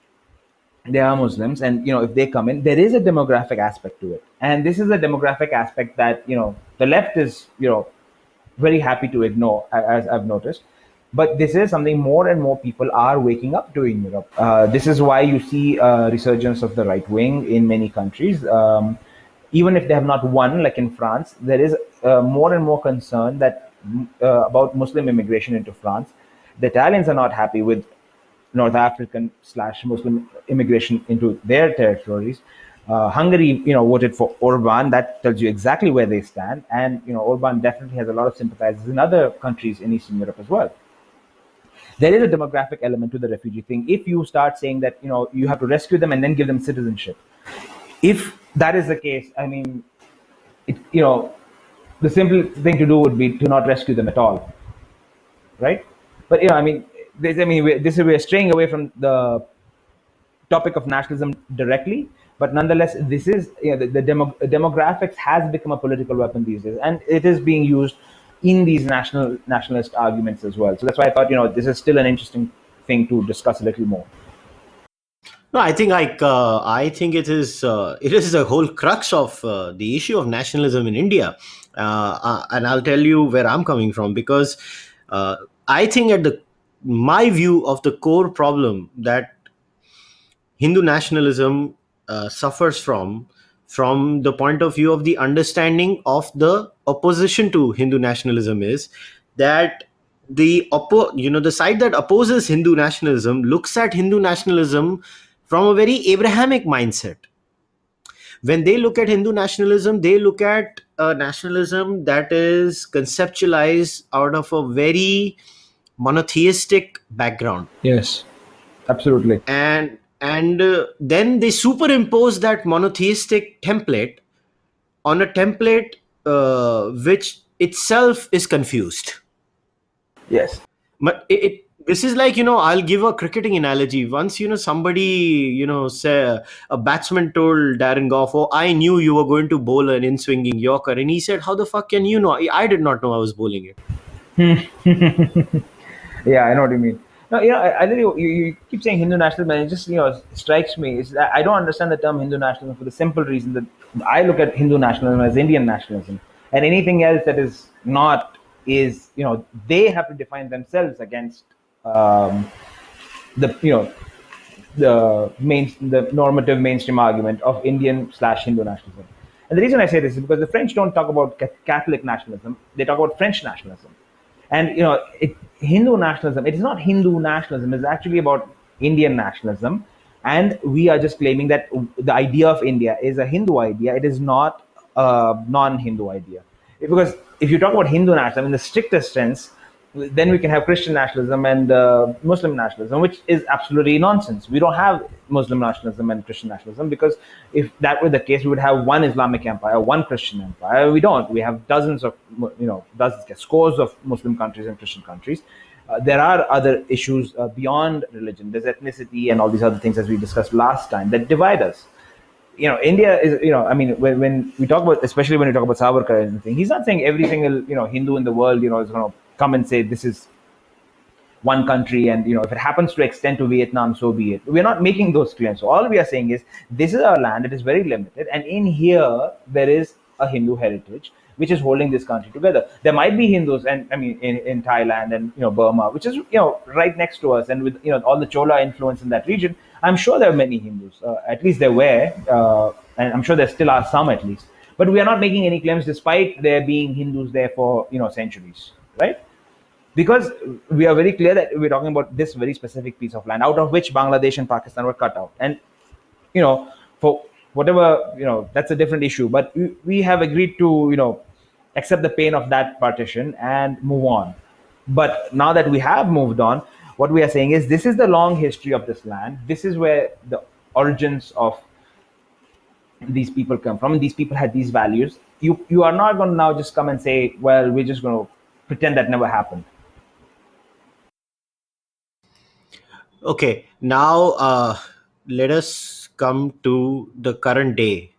They are Muslims, and if they come in, there is a demographic aspect to it, and this is a demographic aspect that the left is very happy to ignore, as I've noticed. But this is something more and more people are waking up to in Europe. This is why you see a resurgence of the right wing in many countries. Even if they have not won, like in France, there is more and more concern that about Muslim immigration into France. The Italians are not happy with North African / Muslim immigration into their territories. Hungary, voted for Orban. That tells you exactly where they stand. And Orban definitely has a lot of sympathizers in other countries in Eastern Europe as well. There is a demographic element to the refugee thing. If you start saying that you have to rescue them and then give them citizenship, if that is the case, I mean, the simple thing to do would be to not rescue them at all, right? But I mean, we're straying away from the topic of nationalism directly, but nonetheless, this is demographics has become a political weapon these days, and it is being used in these nationalist arguments as well. So that's why I thought this is still an interesting thing to discuss a little more. No, I think it is the whole crux of the issue of nationalism in India, and I'll tell you where I'm coming from, because I think at the my view of the core problem that Hindu nationalism suffers from the point of view of the understanding of the opposition to Hindu nationalism, is that the side that opposes Hindu nationalism looks at Hindu nationalism from a very Abrahamic mindset. When they look at Hindu nationalism, they look at a nationalism that is conceptualized out of a very monotheistic background, Yes, absolutely. and then they superimpose that monotheistic template on a template which itself is confused. Yes. But this is like, I'll give a cricketing analogy. Once, somebody, say a batsman told Darren Goff, "Oh, I knew you were going to bowl an in-swinging Yorker," and he said, "How the fuck can you know? I did not know I was bowling it." Yeah, I know what you mean. No, I really, you keep saying Hindu nationalism, and it just, strikes me. Is that I don't understand the term Hindu nationalism for the simple reason that I look at Hindu nationalism as Indian nationalism, and anything else that is not is, they have to define themselves against um, the, the normative mainstream argument of Indian slash Hindu nationalism. And the reason I say this is because the French don't talk about Catholic nationalism; they talk about French nationalism. And Hindu nationalism, it is not Hindu nationalism, it's actually about Indian nationalism. And we are just claiming that the idea of India is a Hindu idea, it is not a non-Hindu idea. Because if you talk about Hindu nationalism in the strictest sense, then we can have Christian nationalism and Muslim nationalism, which is absolutely nonsense. We don't have Muslim nationalism and Christian nationalism, because if that were the case, we would have one Islamic empire, one Christian empire. We don't. We have dozens of, scores of Muslim countries and Christian countries. There are other issues beyond religion. There's ethnicity and all these other things, as we discussed last time, that divide us. India is, I mean, when we talk about, especially when we talk about Cārvāka and anything, he's not saying every single, Hindu in the world, is going to come and say this is one country, and if it happens to extend to Vietnam, so be it. We're not making those claims. So all we are saying is this is our land. It is very limited, and in here there is a Hindu heritage which is holding this country together. There might be Hindus, and I mean in Thailand and Burma, which is right next to us, and with all the Chola influence in that region. I'm sure there are many Hindus. At least there were, and I'm sure there still are some at least. But we are not making any claims, despite there being Hindus there for centuries, right? Because we are very clear that we're talking about this very specific piece of land, out of which Bangladesh and Pakistan were cut out. And for whatever, that's a different issue, but we have agreed to accept the pain of that partition and move on. But now that we have moved on, what we are saying is this is the long history of this land. This is where the origins of these people come from, and these people had these values. You are not going to now just come and say, well, we're just going to pretend that never happened. Okay, now let us come to the current day.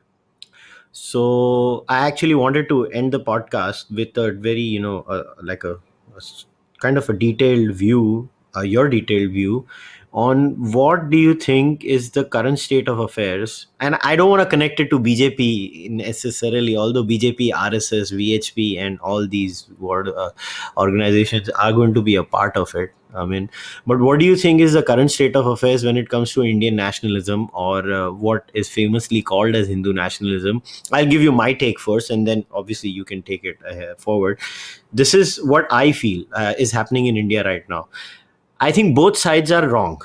So I actually wanted to end the podcast with a very, like kind of a detailed view, your detailed view on what do you think is the current state of affairs. And I don't want to connect it to BJP necessarily, although BJP, RSS, VHP, and all these organizations are going to be a part of it. I mean, but what do you think is the current state of affairs when it comes to Indian nationalism, or what is famously called as Hindu nationalism? I'll give you my take first, and then obviously you can take it forward. This is what I feel is happening in India right now. I think both sides are wrong.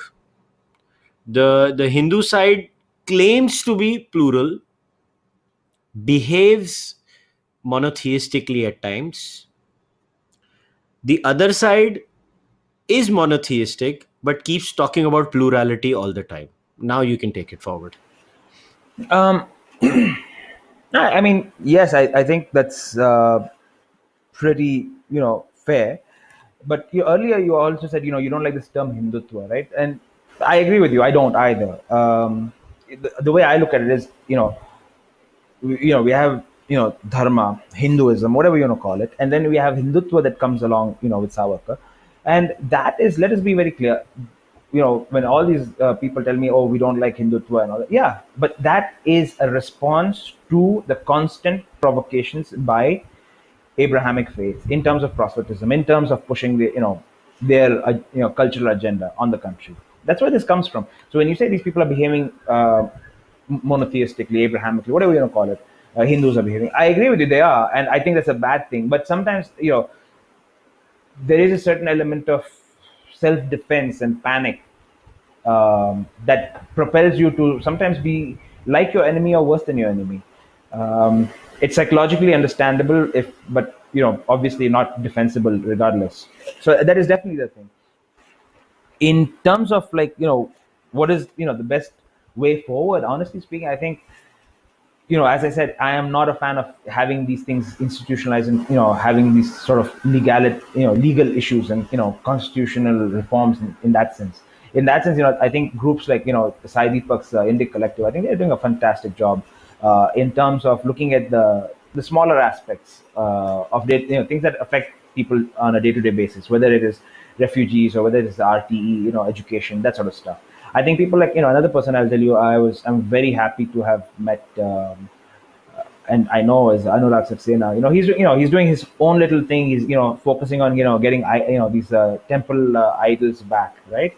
The Hindu side claims to be plural, behaves monotheistically at times. The other side is monotheistic but keeps talking about plurality all the time. Now you can take it forward. Um, I mean, yes, I think that's pretty, fair. But earlier you also said, you don't like this term Hindutva, right? And I agree with you. I don't either. The way I look at it is, we have, dharma, Hinduism, whatever you want to call it, and then we have Hindutva that comes along, with Savaka. And that is, let us be very clear, when all these people tell me, oh, we don't like Hindutva and all that, yeah, but that is a response to the constant provocations by Abrahamic faith, in terms of proselytism, in terms of pushing the their cultural agenda on the country. That's where this comes from. So when you say these people are behaving monotheistically, Abrahamically, whatever you want to call it, Hindus are behaving, I agree with you, they are, and I think that's a bad thing. But sometimes there is a certain element of self-defense and panic that propels you to sometimes be like your enemy or worse than your enemy. It's psychologically understandable, if but obviously not defensible regardless. So that is definitely the thing. In terms of like what is the best way forward, honestly speaking, I think as I said, I am not a fan of having these things institutionalized and having these sort of legal issues and constitutional reforms in that sense. In that sense, I think groups like Saidipak's Indic Collective, I think they're doing a fantastic job in terms of looking at the smaller aspects of things that affect people on a day-to-day basis, whether it is refugees or whether it is RTE, education, that sort of stuff. I think people like another person I'll tell you, I'm very happy to have met, and I know is Anurag Saxena. He's doing his own little thing. He's focusing on getting these temple idols back, right?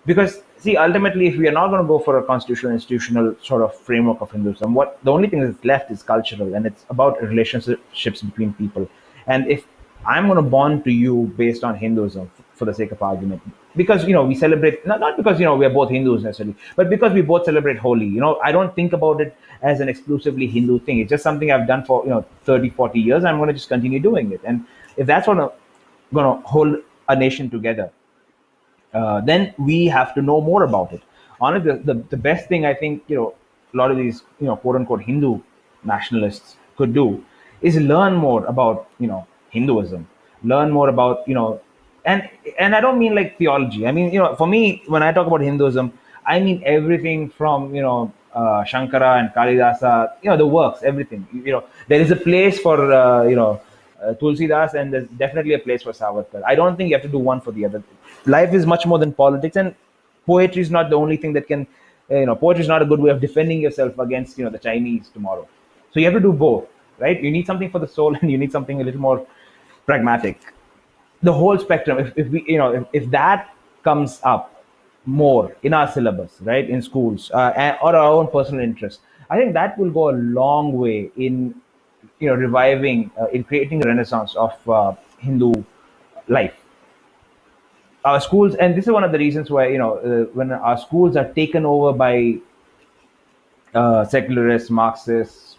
Because see, ultimately, if we are not going to go for a constitutional institutional sort of framework of Hinduism, what the only thing that's left is cultural, and it's about relationships between people. And if I'm going to bond to you based on Hinduism, for the sake of argument, because we celebrate, not because we are both Hindus necessarily, but because we both celebrate Holi. I don't think about it as an exclusively Hindu thing. It's just something I've done for 30, 40 years. I'm going to just continue doing it, and if that's going to hold a nation together, then we have to know more about it. Honestly, the best thing I think a lot of these quote unquote Hindu nationalists could do is learn more about Hinduism, learn more about and I don't mean like theology. I mean for me, when I talk about Hinduism, I mean everything from Shankara and Kalidasa, the works, everything. There is a place for Tulsidas, and there's definitely a place for Savarkar. I don't think you have to do one for the other. Life is much more than politics, and poetry is not the only thing that can. Poetry is not a good way of defending yourself against the Chinese tomorrow. So you have to do both, right? You need something for the soul, and you need something a little more pragmatic. The whole spectrum. If we, if that comes up more in our syllabus, right, in schools, or our own personal interest, I think that will go a long way in reviving, in creating a renaissance of Hindu life. Our schools, and this is one of the reasons why when our schools are taken over by secularists, Marxists,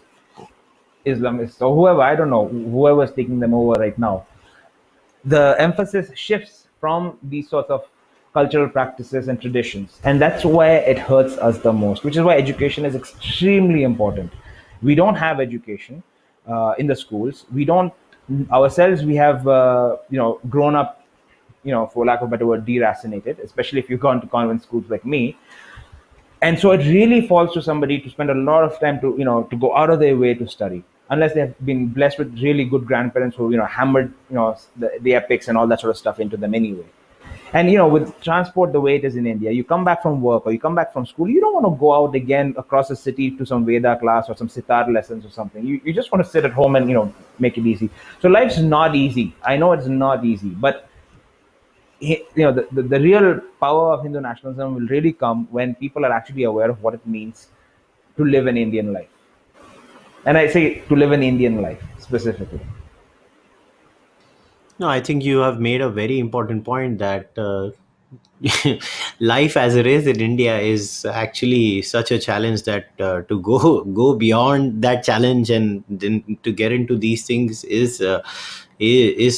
Islamists, or whoever, I don't know, whoever is taking them over right now, the emphasis shifts from these sorts of cultural practices and traditions, and that's where it hurts us the most, which is why education is extremely important. We don't have education in the schools. We don't ourselves. We have grown up, for lack of a better word, deracinated, especially if you've gone to convent schools like me. And so it really falls to somebody to spend a lot of time to to go out of their way to study, unless they have been blessed with really good grandparents who hammered the epics and all that sort of stuff into them anyway. And with transport the way it is in India, you come back from work or you come back from school, you don't want to go out again across the city to some Veda class or some sitar lessons or something. You just want to sit at home and make it easy. So life's not easy. I know it's not easy, but the real power of Hindu nationalism will really come when people are actually aware of what it means to live an Indian life. And I say to live an Indian life specifically. No, I think you have made a very important point that life as it is in India is actually such a challenge that to go beyond that challenge and then to get into these things is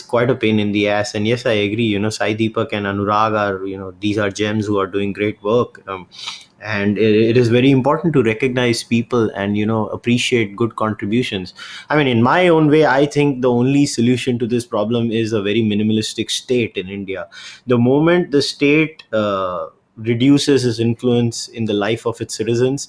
quite a pain in the ass. And yes, I agree. Sai Deepak and Anurag are these are gems who are doing great work. And it is very important to recognize people and appreciate good contributions. I mean, in my own way, I think the only solution to this problem is a very minimalistic state in India. The moment the state reduces its influence in the life of its citizens,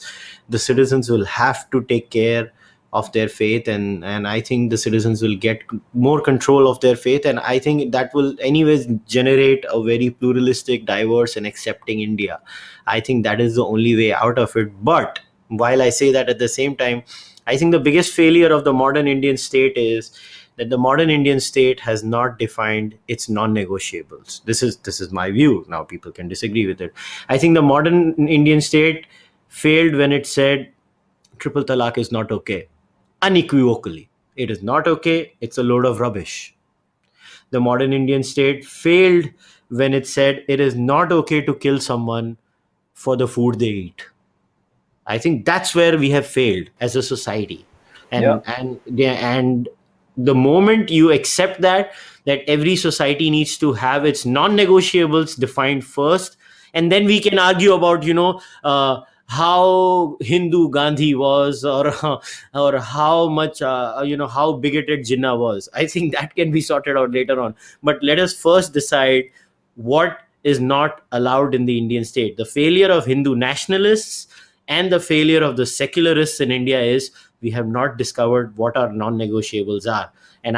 the citizens will have to take care of their faith, and I think the citizens will get more control of their faith, and I think that will anyways generate a very pluralistic, diverse and accepting India. I think that is the only way out of it. But while I say that, at the same time, I think the biggest failure of the modern Indian state is that the modern Indian state has not defined its non-negotiables. This is my view. Now people can disagree with it. I think the modern Indian state failed when it said triple talaq is not okay, unequivocally. It is not okay. It's a load of rubbish. The modern Indian state failed when it said it is not okay to kill someone for the food they eat. I think that's where we have failed as a society. Yeah. And the moment you accept that every society needs to have its non-negotiables defined first, and then we can argue about how Hindu Gandhi was, or or how much how bigoted Jinnah was. I think that can be sorted out later on. But let us first decide what is not allowed in the Indian state. The failure of Hindu nationalists and the failure of the secularists in India is we have not discovered what our non-negotiables are, and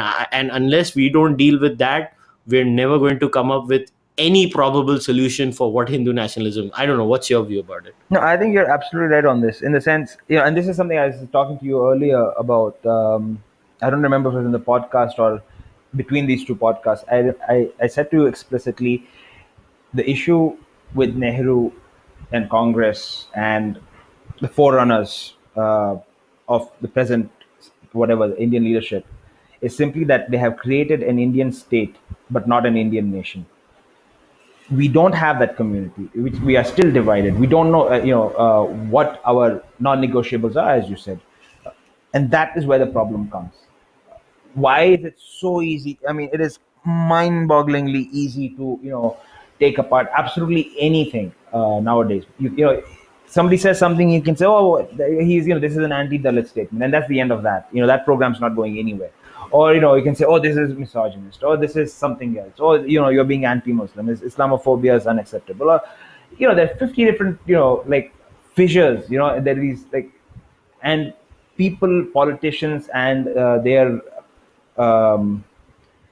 unless we don't deal with that, we're never going to come up with any probable solution for what Hindu nationalism. I don't know. What's your view about it? No, I think you're absolutely right on this, in the sense, and this is something I was talking to you earlier about. I don't remember if it was in the podcast or between these two podcasts. I said to you explicitly, the issue with Nehru and Congress and the forerunners of the present, whatever, the Indian leadership, is simply that they have created an Indian state, but not an Indian nation. We don't have that community. We are still divided. We don't know, what our non-negotiables are, as you said, and that is where the problem comes. Why is it so easy? I mean, it is mind-bogglingly easy to take apart absolutely anything nowadays. Somebody says something, you can say, oh, he's this is an anti-Dalit statement, and that's the end of that. That program's not going anywhere. Or you can say, oh, this is misogynist, or this is something else, or you're being anti-Muslim, Islamophobia is unacceptable, or there are 50 different like fissures, there is like, and people, politicians, and their um,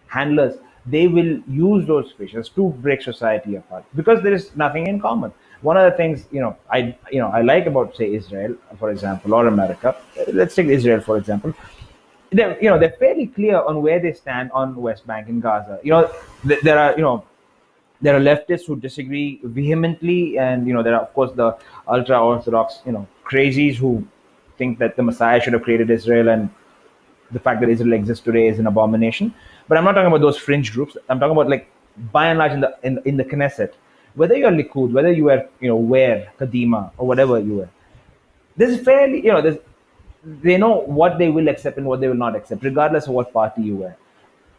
handlers, they will use those fissures to break society apart because there is nothing in common. One of the things I like about, say, Israel, for example, or America. Let's take Israel for example. They're fairly clear on where they stand on West Bank and Gaza. There are there are leftists who disagree vehemently, and there are, of course, the ultra orthodox crazies who think that the Messiah should have created Israel, and the fact that Israel exists today is an abomination. But I'm not talking about those fringe groups. I'm talking about, like, by and large, in the Knesset, whether you're Likud, whether you are where Kadima, or whatever you were, there's fairly there's they know what they will accept and what they will not accept, regardless of what party you were.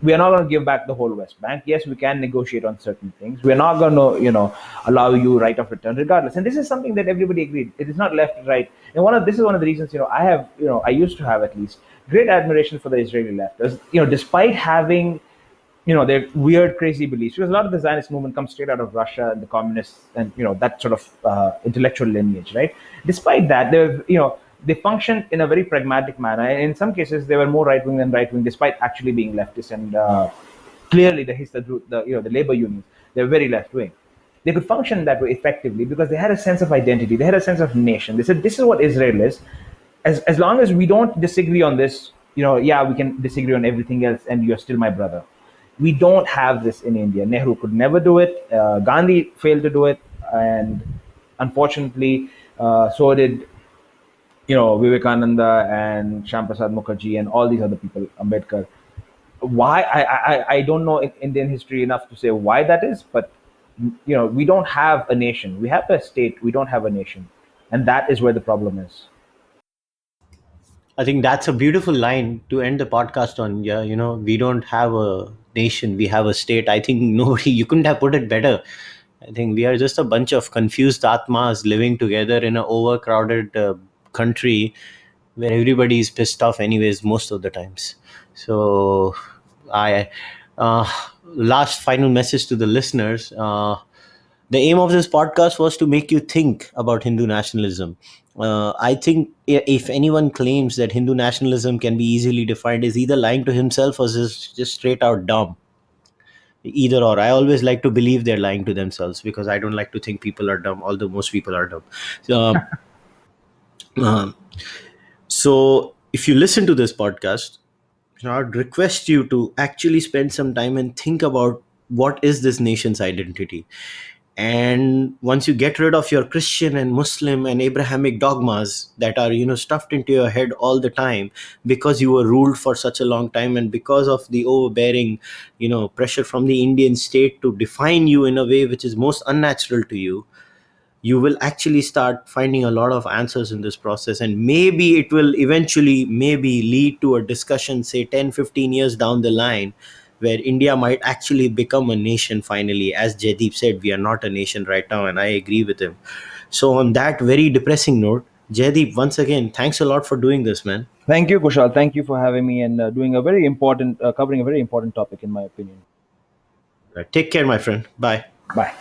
We are not going to give back the whole West Bank. Yes, we can negotiate on certain things. We are not going to, allow you right of return, regardless. And this is something that everybody agreed. It is not left, right. And this is one of the reasons, I have, I used to have, at least, great admiration for the Israeli lefters. Despite having, their weird, crazy beliefs, because a lot of the Zionist movement comes straight out of Russia and the communists, and that sort of intellectual lineage, right? Despite that, they functioned in a very pragmatic manner. In some cases, they were more right wing than right wing, despite actually being leftist. And clearly, the labor unions, they're very left wing. They could function that way effectively because they had a sense of identity. They had a sense of nation. They said, "This is what Israel is. As long as we don't disagree on this, yeah, we can disagree on everything else, and you're still my brother." We don't have this in India. Nehru could never do it. Gandhi failed to do it, and unfortunately, so did Vivekananda and Shyam Prasad Mukherjee and all these other people, Ambedkar. Why? I don't know Indian history enough to say why that is, but we don't have a nation. We have a state. We don't have a nation, and that is where the problem is. I think that's a beautiful line to end the podcast on. Yeah, we don't have a nation, we have a state. I think nobody, you couldn't have put it better. I think we are just a bunch of confused atmas living together in an overcrowded country where everybody is pissed off, anyways, most of the times. So, I last final message to the listeners. The aim of this podcast was to make you think about Hindu nationalism. I think if anyone claims that Hindu nationalism can be easily defined, is either lying to himself or just straight out dumb. Either or. I always like to believe they're lying to themselves because I don't like to think people are dumb, although most people are dumb. So, so if you listen to this podcast, I'd request you to actually spend some time and think about what is this nation's identity. And once you get rid of your Christian and Muslim and Abrahamic dogmas that are, stuffed into your head all the time, because you were ruled for such a long time, and because of the overbearing, pressure from the Indian state to define you in a way which is most unnatural to you, you will actually start finding a lot of answers in this process. And maybe it will eventually maybe lead to a discussion, say 10, 15 years down the line, where India might actually become a nation finally. As Jaideep said, we are not a nation right now, and I agree with him. So on that very depressing note, Jaideep, once again, thanks a lot for doing this, man. Thank you, Kushal. Thank you for having me and doing a very important, covering a very important topic, in my opinion. Take care, my friend. Bye. Bye.